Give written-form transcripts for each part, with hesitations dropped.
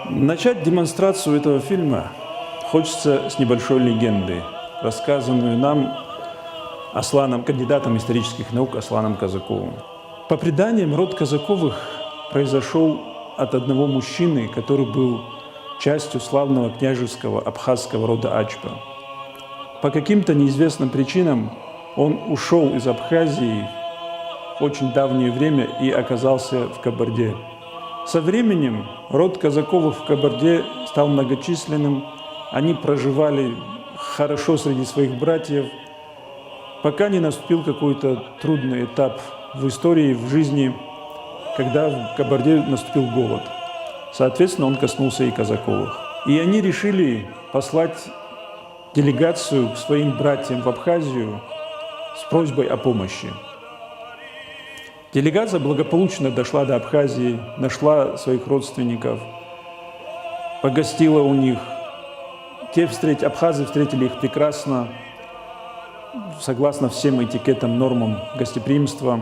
Начать демонстрацию этого фильма хочется с небольшой легенды, рассказанную нам Асланом, кандидатом исторических наук Асланом Казаковым. По преданиям, род Казаковых произошел от одного мужчины, который был частью славного княжеского абхазского рода Ачпа. По каким-то неизвестным причинам он ушел из Абхазии в очень давнее время и оказался в Кабарде. Со временем род Казаковых в Кабарде стал многочисленным, они проживали хорошо среди своих братьев, пока не наступил какой-то трудный этап в истории, в жизни, когда в Кабарде наступил голод. Соответственно, он коснулся и Казаковых. И они решили послать делегацию к своим братьям в Абхазию с просьбой о помощи. Делегация благополучно дошла до Абхазии, нашла своих родственников, погостила у них. Абхазы встретили их прекрасно, согласно всем этикетам, нормам гостеприимства.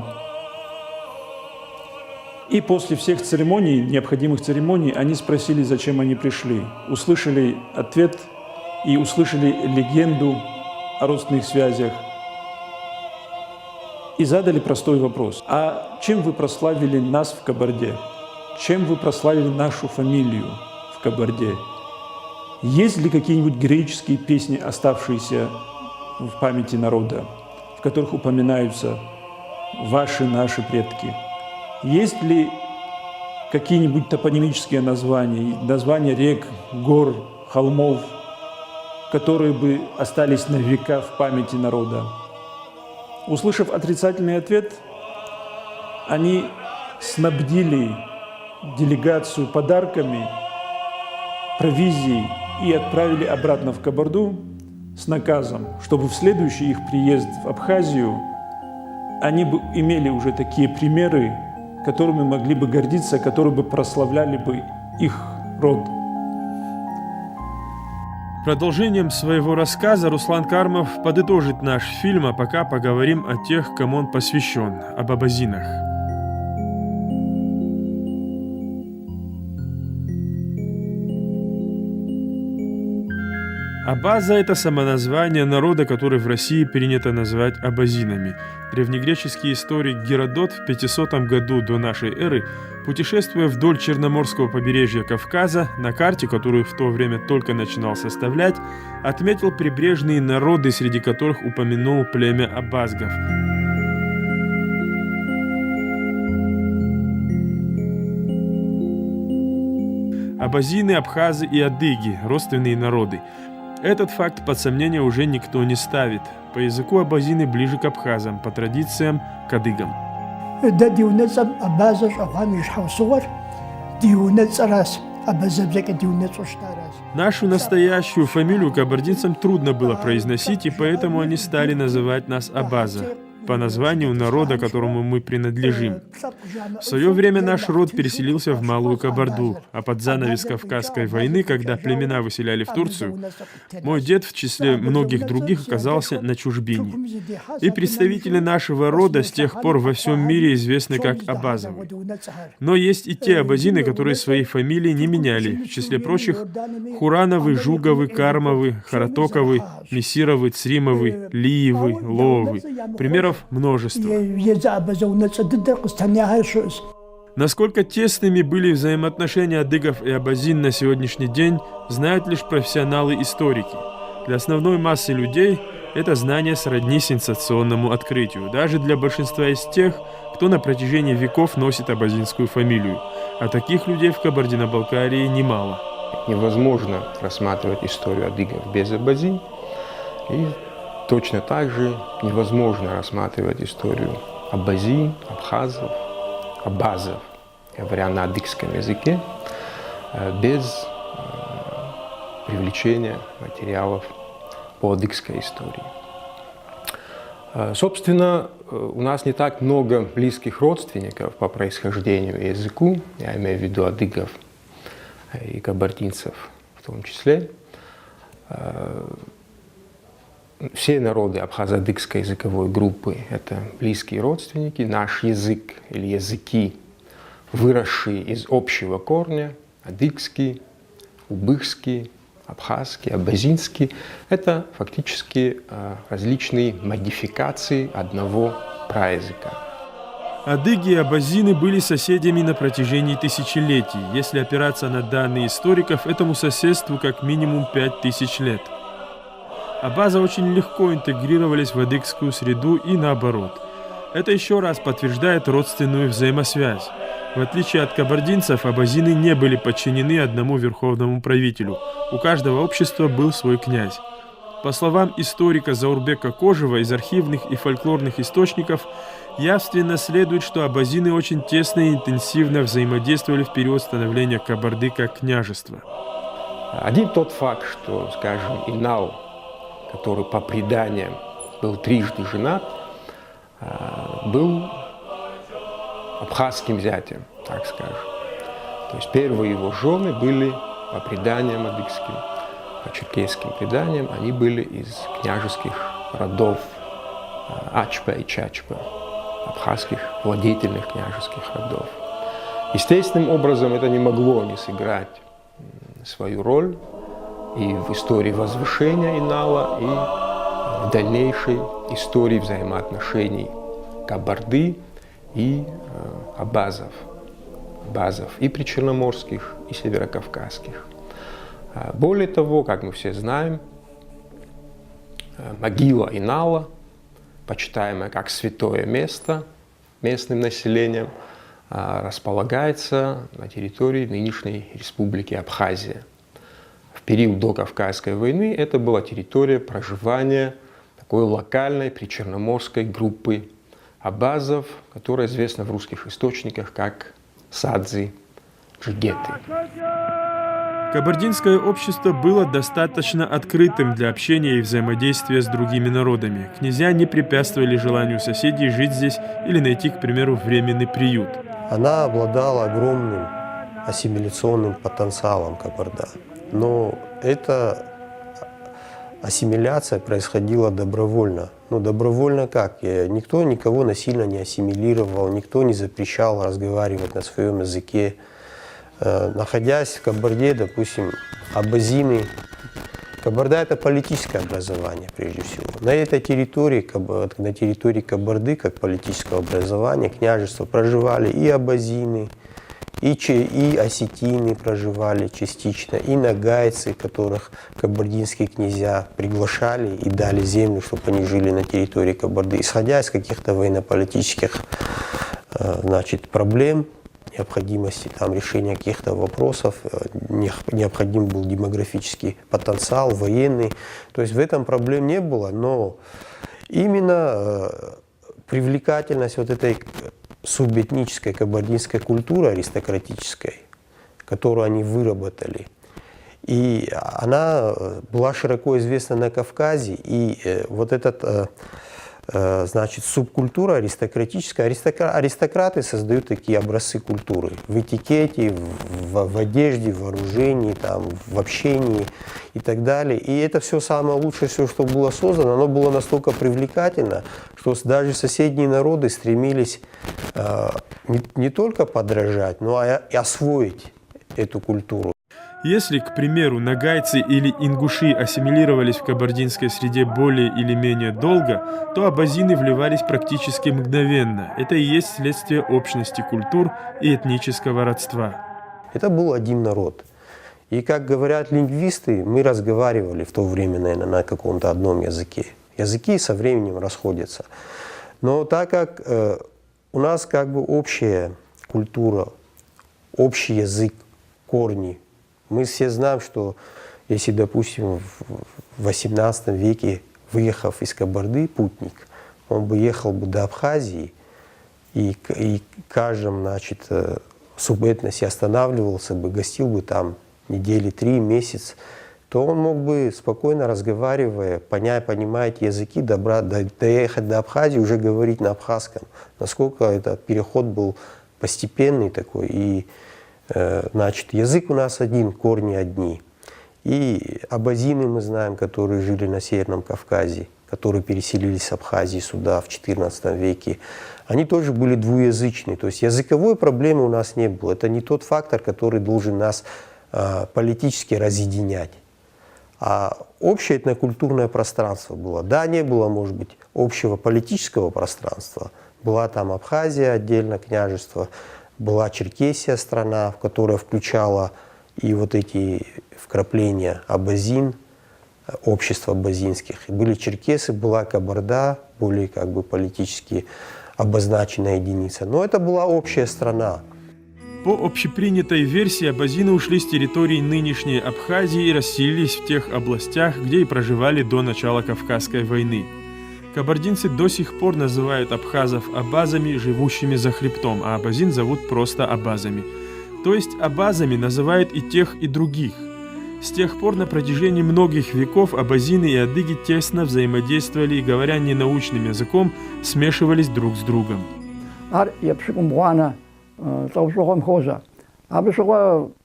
И после всех церемоний, необходимых церемоний, они спросили, зачем они пришли. Услышали ответ и услышали легенду о родственных связях. И задали простой вопрос. А чем вы прославили нас в Кабарде? Чем вы прославили нашу фамилию в Кабарде? Есть ли какие-нибудь героические песни, оставшиеся в памяти народа, в которых упоминаются наши предки? Есть ли какие-нибудь топонимические названия рек, гор, холмов, которые бы остались на века в памяти народа? Услышав отрицательный ответ, они снабдили делегацию подарками, провизией и отправили обратно в Кабарду с наказом, чтобы в следующий их приезд в Абхазию они бы имели уже такие примеры, которыми могли бы гордиться, которые бы прославляли бы их род. Продолжением своего рассказа Руслан Кармов подытожит наш фильм, а пока поговорим о тех, кому он посвящен, об абазинах. Абаза – это самоназвание народа, который в России принято называть абазинами. Древнегреческий историк Геродот в 500 году до нашей эры, путешествуя вдоль Черноморского побережья Кавказа, на карте, которую в то время только начинал составлять, отметил прибрежные народы, среди которых упомянул племя абазгов. Абазины, абхазы и адыги – родственные народы. Этот факт под сомнение уже никто не ставит. По языку абазины ближе к абхазам, по традициям – к адыгам. Нашу настоящую фамилию кабардинцам трудно было произносить, и поэтому они стали называть нас абаза, по названию народа, которому мы принадлежим. В свое время наш род переселился в Малую Кабарду, а под занавес Кавказской войны, когда племена выселяли в Турцию, мой дед в числе многих других оказался на чужбине. И представители нашего рода с тех пор во всем мире известны как абазовы. Но есть и те абазины, которые свои фамилии не меняли, в числе прочих Хурановы, Жуговы, Кармовы, Харатоковы, Мессировы, Цримовы, Лиевы, Лоовы. Примеров множество. Насколько тесными были взаимоотношения адыгов и абазин на сегодняшний день, знают лишь профессионалы-историки. Для основной массы людей это знание сродни сенсационному открытию, даже для большинства из тех, кто на протяжении веков носит абазинскую фамилию. А таких людей в Кабардино-Балкарии немало. Невозможно рассматривать историю адыгов без абазин. И точно так же невозможно рассматривать историю абазин, абхазов, абазов, говоря на адыгском языке, без привлечения материалов по адыгской истории. Собственно, у нас не так много близких родственников по происхождению и языку, я имею в виду адыгов и кабардинцев в том числе. Все народы абхазо-адыгской языковой группы – это близкие родственники. Наш язык или языки, выросшие из общего корня, адыгский, убыхский, абхазский, абазинский – это фактически различные модификации одного праязыка. Адыги и абазины были соседями на протяжении тысячелетий. Если опираться на данные историков, этому соседству как минимум 5000 лет. Абазы очень легко интегрировались в адыгскую среду и наоборот. Это еще раз подтверждает родственную взаимосвязь. В отличие от кабардинцев, абазины не были подчинены одному верховному правителю. У каждого общества был свой князь. По словам историка Заурбека Кожева, из архивных и фольклорных источников явственно следует, что абазины очень тесно и интенсивно взаимодействовали в период становления Кабарды как княжества. Один тот факт, что, скажем, Инал, который по преданиям был трижды женат, был абхазским зятем, так скажем. То есть первые его жены были, по преданиям адыгским, по черкесским преданиям, они были из княжеских родов Ачпа и Чачпа, абхазских владетельных княжеских родов. Естественным образом это не могло не сыграть свою роль и в истории возвышения Инала, и в дальнейшей истории взаимоотношений Кабарды и абазов, и причерноморских, и северокавказских. Более того, как мы все знаем, могила Инала, почитаемая как святое место местным населением, располагается на территории нынешней республики Абхазия. В период докавказской войны это была территория проживания такой локальной причерноморской группы абазов, которая известна в русских источниках как садзи-джигеты. Кабардинское общество было достаточно открытым для общения и взаимодействия с другими народами. Князья не препятствовали желанию соседей жить здесь или найти, к примеру, временный приют. Она обладала огромным ассимиляционным потенциалом Кабарда. Но эта ассимиляция происходила добровольно. Ну, добровольно как? Никто никого насильно не ассимилировал, никто не запрещал разговаривать на своем языке. Находясь в Кабарде, допустим, абазины, Кабарда – это политическое образование, прежде всего. На этой территории, на территории Кабарды, как политического образования, княжества проживали и абазины, и осетины проживали частично, и нагайцы, которых кабардинские князья приглашали и дали землю, чтобы они жили на территории Кабарды. Исходя из каких-то военно-политических проблем, необходимости решения каких-то вопросов, необходим был демографический потенциал, военный. То есть в этом проблем не было, но именно привлекательность вот этой субэтнической кабардинской культуры аристократической, которую они выработали, и она была широко известна на Кавказе, и вот этот субкультура аристократическая. Аристократы создают такие образцы культуры в этикете, в одежде, в вооружении, в общении и так далее. И это все самое лучшее, все, что было создано, оно было настолько привлекательно, что даже соседние народы стремились не только подражать, но и освоить эту культуру. Если, к примеру, нагайцы или ингуши ассимилировались в кабардинской среде более или менее долго, то абазины вливались практически мгновенно. Это и есть следствие общности культур и этнического родства. Это был один народ. И, как говорят лингвисты, мы разговаривали в то время, наверное, на каком-то одном языке. Языки со временем расходятся. Но так как у нас общая культура, общий язык, корни, мы все знаем, что если, допустим, в XVIII веке, выехав из Кабарды, путник, он бы ехал до Абхазии и каждом, субэтносе останавливался бы, гостил бы там недели 3, месяц, то он мог бы, спокойно разговаривая, понимать языки, доехать до Абхазии, уже говорить на абхазском. Насколько этот переход был постепенный такой. И, значит, язык у нас один, корни одни. И абазины мы знаем, которые жили на Северном Кавказе, которые переселились с Абхазии сюда в XIV веке, они тоже были двуязычны. То есть языковой проблемы у нас не было. Это не тот фактор, который должен нас политически разъединять. А общее этнокультурное пространство было. Да, не было, может быть, общего политического пространства. Была там Абхазия, отдельно княжество, была Черкесия, страна, которая включала и вот эти вкрапления абазин, общества абазинских. И были черкесы, была Кабарда, более как бы политически обозначенная единица. Но это была общая страна. По общепринятой версии, абазины ушли с территории нынешней Абхазии и расселились в тех областях, где и проживали до начала Кавказской войны. Кабардинцы до сих пор называют абхазов абазами, живущими за хребтом, а абазин зовут просто абазами. То есть абазами называют и тех, и других. С тех пор на протяжении многих веков абазины и адыги тесно взаимодействовали и, говоря ненаучным языком, смешивались друг с другом.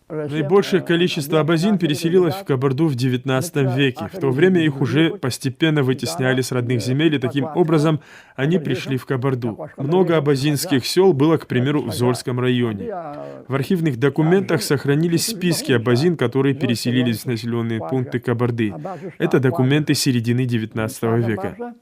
Наибольшее количество абазин переселилось в Кабарду в XIX веке. В то время их уже постепенно вытесняли с родных земель, и таким образом они пришли в Кабарду. Много абазинских сел было, к примеру, в Зольском районе. В архивных документах сохранились списки абазин, которые переселились в населенные пункты Кабарды. Это документы середины XIX века.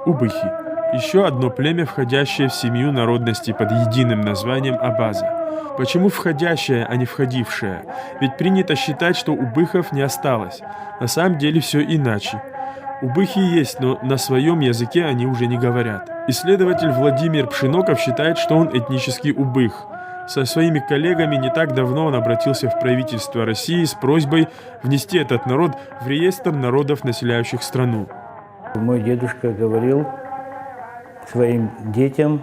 Убыхи. Еще одно племя, входящее в семью народностей под единым названием абаза. Почему входящее, а не входившее? Ведь принято считать, что убыхов не осталось. На самом деле все иначе. Убыхи есть, но на своем языке они уже не говорят. Исследователь Владимир Пшиноков считает, что он этнический убых. Со своими коллегами не так давно он обратился в правительство России с просьбой внести этот народ в реестр народов, населяющих страну. Мой дедушка говорил своим детям,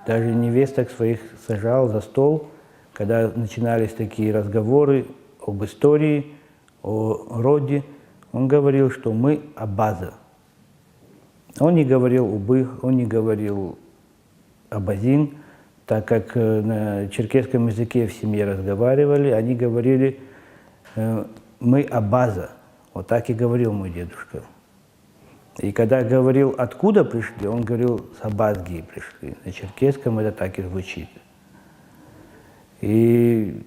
даже невесток своих сажал за стол, когда начинались такие разговоры об истории, о роде. Он говорил, что мы абаза. Он не говорил убых, он не говорил абазин, так как на черкесском языке в семье разговаривали, они говорили мы абаза. Вот так и говорил мой дедушка. И когда говорил, откуда пришли, он говорил, с Абазгии пришли. На черкесском это так и звучит. И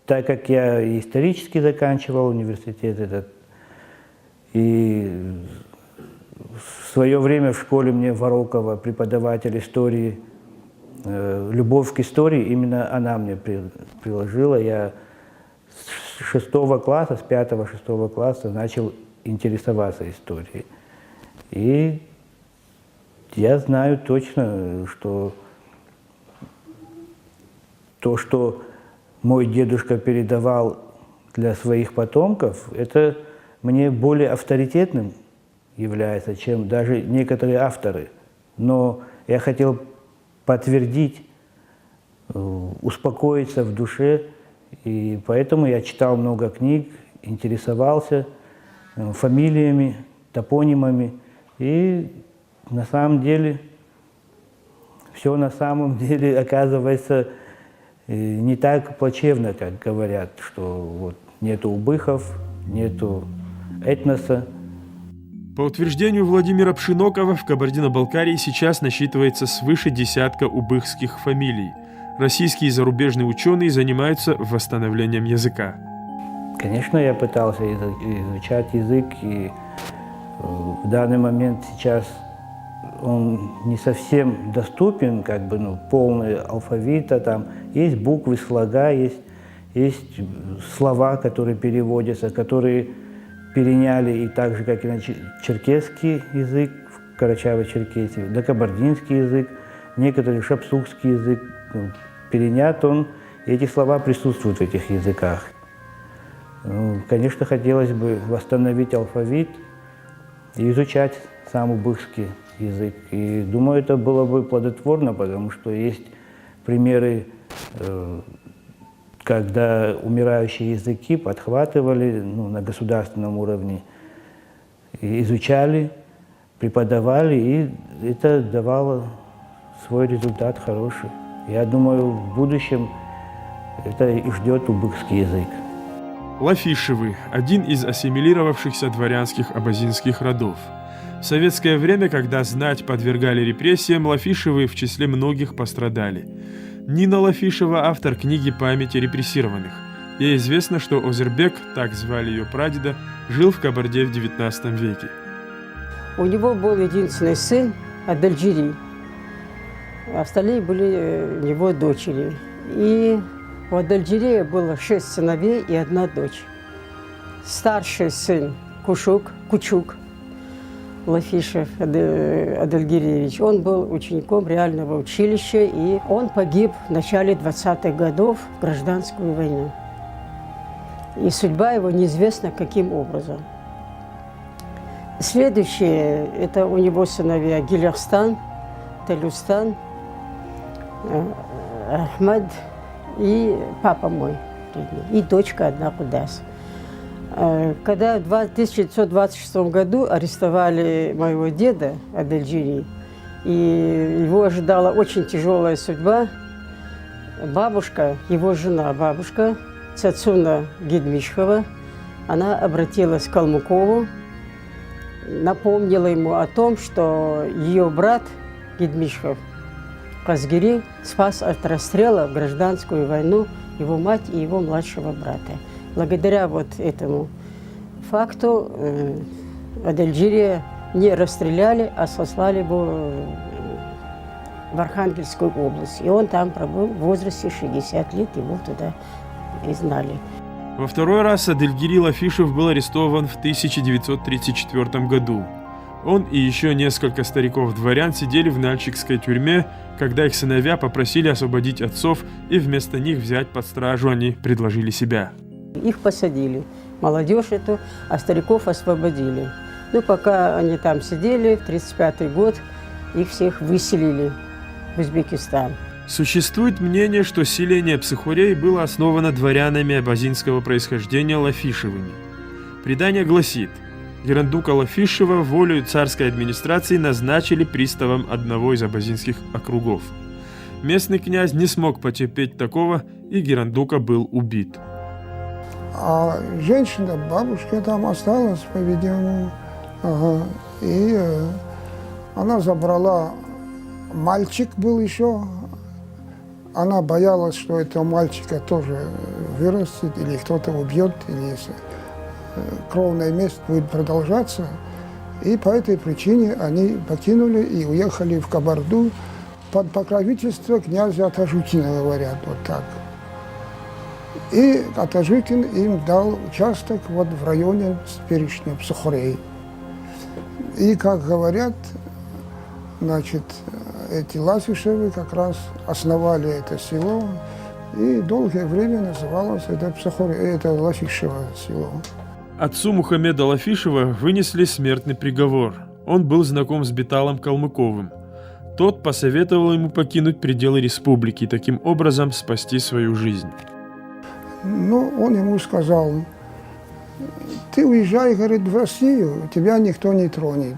так как я исторически заканчивал университет этот, и в свое время в школе мне Ворокова, преподаватель истории, любовь к истории, именно она мне приложила. Я с 6 класса, с 5-6 класса начал интересоваться историей. И я знаю точно, что то, что мой дедушка передавал для своих потомков, это мне более авторитетным является, чем даже некоторые авторы. Но я хотел подтвердить, успокоиться в душе, и поэтому я читал много книг, интересовался фамилиями, топонимами. И на самом деле, все на самом деле оказывается не так плачевно, как говорят, что вот нету убыхов, нету этноса. По утверждению Владимира Пшинокова, в Кабардино-Балкарии сейчас насчитывается свыше десятка убыхских фамилий. Российские и зарубежные ученые занимаются восстановлением языка. Конечно, я пытался изучать язык, и в данный момент сейчас он не совсем доступен, как бы, полный алфавита, там есть буквы, слога, есть слова, которые переводятся, которые переняли и так же, как и на черкесский язык, в Карачаево-Черкесии, на кабардинский язык, некоторый шапсукский язык перенят он, и эти слова присутствуют в этих языках. Конечно, хотелось бы восстановить алфавит и изучать сам убыхский язык. И думаю, это было бы плодотворно, потому что есть примеры, когда умирающие языки подхватывали на государственном уровне, изучали, преподавали, и это давало свой результат хороший. Я думаю, в будущем это и ждет узбекский язык. Лафишевы – один из ассимилировавшихся дворянских абазинских родов. В советское время, когда знать подвергали репрессиям, Лафишевы в числе многих пострадали. Нина Лафишева – автор книги «Памяти репрессированных». Ей известно, что Озербек, так звали ее прадеда, жил в Кабарде в XIX веке. У него был единственный сын Адальджири, остальные были у него дочери. И у Адальджирия было 6 сыновей и 1 дочь. Старший сын Кучук Лафишев Адальгириевич, он был учеником реального училища, и он погиб в начале 20-х годов в гражданскую войну. И судьба его неизвестна каким образом. Следующее, это у него сыновья Гилярстан, Талюстан, Ахмад и папа мой, и дочка одна Кудас. Когда в 1926 году арестовали моего деда Адальджири, и его ожидала очень тяжелая судьба, бабушка, его жена, бабушка Цацуна Гедмишхова, она обратилась к Калмыкову, напомнила ему о том, что ее брат Гедмишхов Казгири спас от расстрела в гражданскую войну его мать и его младшего брата. Благодаря вот этому факту Адальджирия не расстреляли, а сослали его в Архангельскую область. И он там пробыл в возрасте 60 лет, его туда изгнали. Во второй раз Адальгири Лафишев был арестован в 1934 году. Он и еще несколько стариков-дворян сидели в Нальчикской тюрьме, когда их сыновья попросили освободить отцов, и вместо них взять под стражу они предложили себя. Их посадили, молодежь эту, а стариков освободили. Ну, пока они там сидели, в 1935 год их всех выселили в Узбекистан. Существует мнение, что селение Психурей было основано дворянами абазинского происхождения Лафишевыми. Предание гласит, Герандука Лафишева волею царской администрации назначили приставом одного из абазинских округов. Местный князь не смог потерпеть такого, и Герандука был убит. А женщина, бабушка там осталась, по-видимому, и она забрала, мальчик был еще, она боялась, что этого мальчика тоже вырастет, или кто-то убьет, или кровная месть будет продолжаться. И по этой причине они покинули и уехали в Кабарду под покровительство князя Атажукина, говорят, вот так. И Атажукин им дал участок вот в районе теперешнего Психурей. И, как говорят, значит, эти Лафишевы как раз основали это село, и долгое время называлось это Психурей, это Лафишево село. Отцу Мухаммеда Лафишева вынесли смертный приговор. Он был знаком с Беталом Калмыковым. Тот посоветовал ему покинуть пределы республики и таким образом спасти свою жизнь. Ну, он ему сказал, ты уезжай, говорит, в Россию, тебя никто не тронет.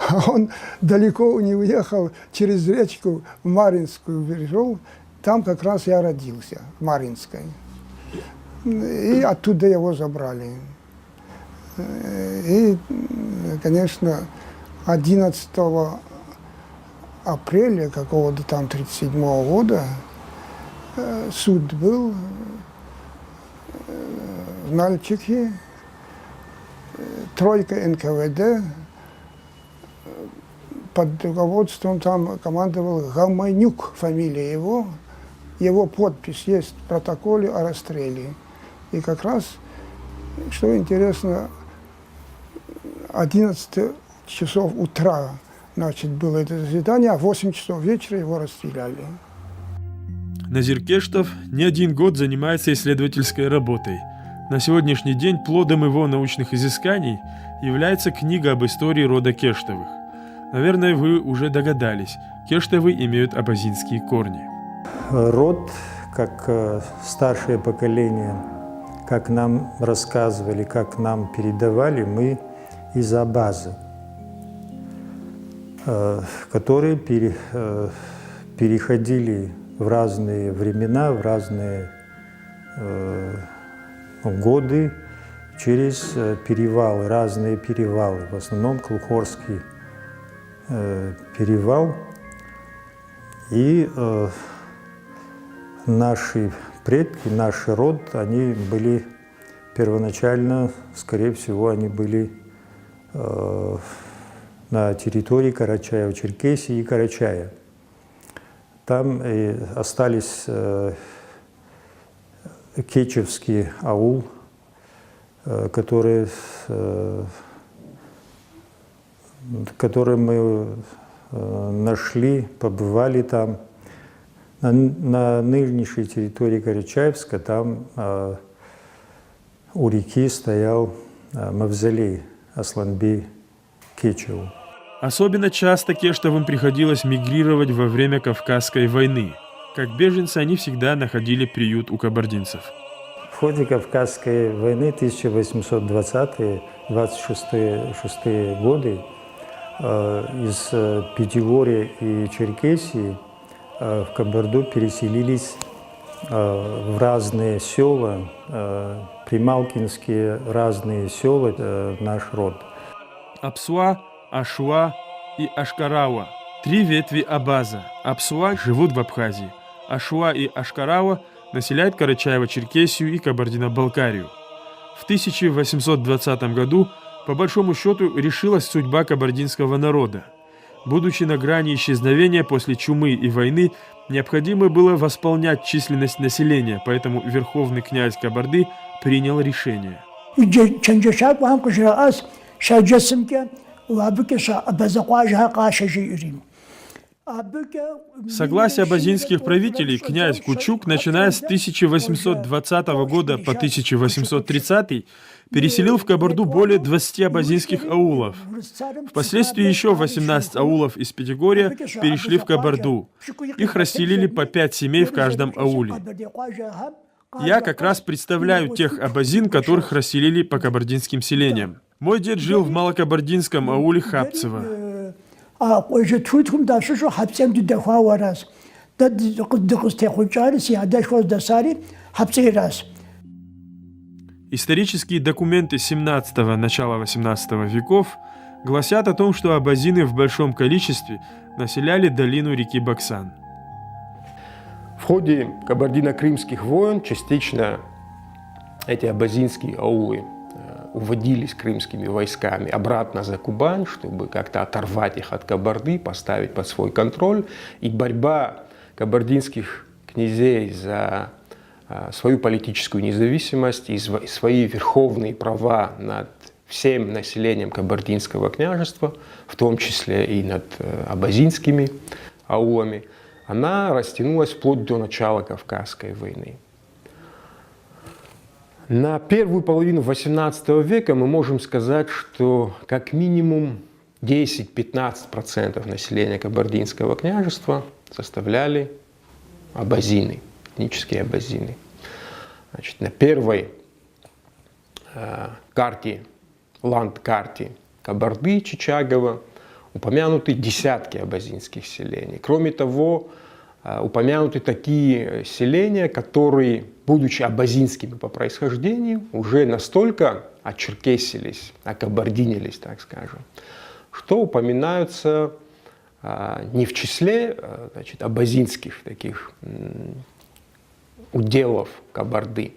А он далеко не уехал, через речку в Маринскую перешел, там как раз я родился, в Маринской. И оттуда его забрали. И, конечно, 11 апреля какого-то там 1937 года суд был в Нальчике, тройка НКВД, под руководством там командовал Гаманюк, фамилия его подпись есть в протоколе о расстреле. И как раз, что интересно, 11 часов утра, значит, было это заседание, а в 8 часов вечера его расстреляли. Назир Кештов не один год занимается исследовательской работой. На сегодняшний день плодом его научных изысканий является книга об истории рода Кештовых. Наверное, вы уже догадались, кештовы имеют абазинские корни. Род, как старшее поколение, как нам рассказывали, как нам передавали, мы из Абазы, которые переходили в разные времена, в разные годы через перевалы, разные перевалы, в основном Клухорский перевал. И наши предки, наш род, они были первоначально, скорее всего, они были на территории Карачаева-Черкесии и Карачая. Там и остались Кечевский аул, который мы нашли, побывали там. На нынешней территории Карачаевска, там у реки стоял мавзолей Асланбей Кечеву. Особенно часто кештовым приходилось мигрировать во время Кавказской войны. Как беженцы они всегда находили приют у кабардинцев. В ходе Кавказской войны 1820-26 годы из Пятигорья и Черкесии в Кабарду переселились в разные села, прималкинские разные села, наш род. Апсуа, Ашуа и Ашкарауа. 3 ветви Абаза. Апсуа живут в Абхазии. Ашуа и Ашкарауа населяют Карачаево-Черкесию и Кабардино-Балкарию. В 1820 году, по большому счету, решилась судьба кабардинского народа. Будучи на грани исчезновения после чумы и войны, необходимо было восполнять численность населения, поэтому верховный князь Кабарды принял решение. Согласие абазинских правителей князь Кучук, начиная с 1820 года по 1830, переселил в Кабарду более 20 абазинских аулов. Впоследствии еще 18 аулов из Пятигорья перешли в Кабарду. Их расселили по 5 семей в каждом ауле. Я как раз представляю тех абазин, которых расселили по кабардинским селениям. Мой дед жил в малокабардинском ауле Хапцево. Исторические документы 17-го, начала 18 веков гласят о том, что абазины в большом количестве населяли долину реки Баксан. В ходе кабардино-крымских войн частично эти абазинские аулы уводились крымскими войсками обратно за Кубань, чтобы как-то оторвать их от Кабарды, поставить под свой контроль. И борьба кабардинских князей за свою политическую независимость и свои верховные права над всем населением Кабардинского княжества, в том числе и над абазинскими аулами, она растянулась вплоть до начала Кавказской войны. На первую половину XVIII века мы можем сказать, что как минимум 10-15% населения Кабардинского княжества составляли абазины, этнические абазины. Значит, на первой карте, ландкарте Кабарды Чичагова упомянуты десятки абазинских селений. Кроме того, упомянуты такие селения, которые, будучи абазинскими по происхождению, уже настолько очеркесились, окабардинились, так скажем, что упоминаются не в числе, значит, абазинских таких уделов Кабарды,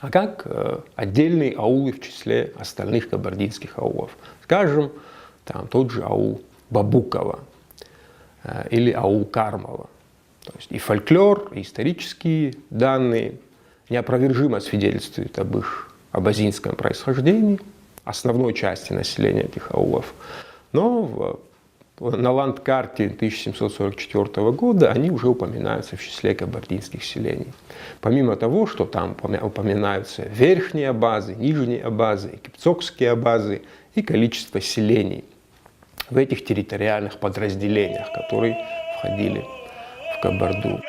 а как отдельные аулы в числе остальных кабардинских аулов. Скажем, там тот же аул Бабукова или аул Кармова. То есть и фольклор, и исторические данные неопровержимо свидетельствуют об их абазинском происхождении, основной части населения этих аулов. Но на ландкарте 1744 года они уже упоминаются в числе кабардинских селений. Помимо того, что там упоминаются верхние абазы, нижние абазы, кипцокские абазы и количество селений в этих территориальных подразделениях, которые входили в Кабарду.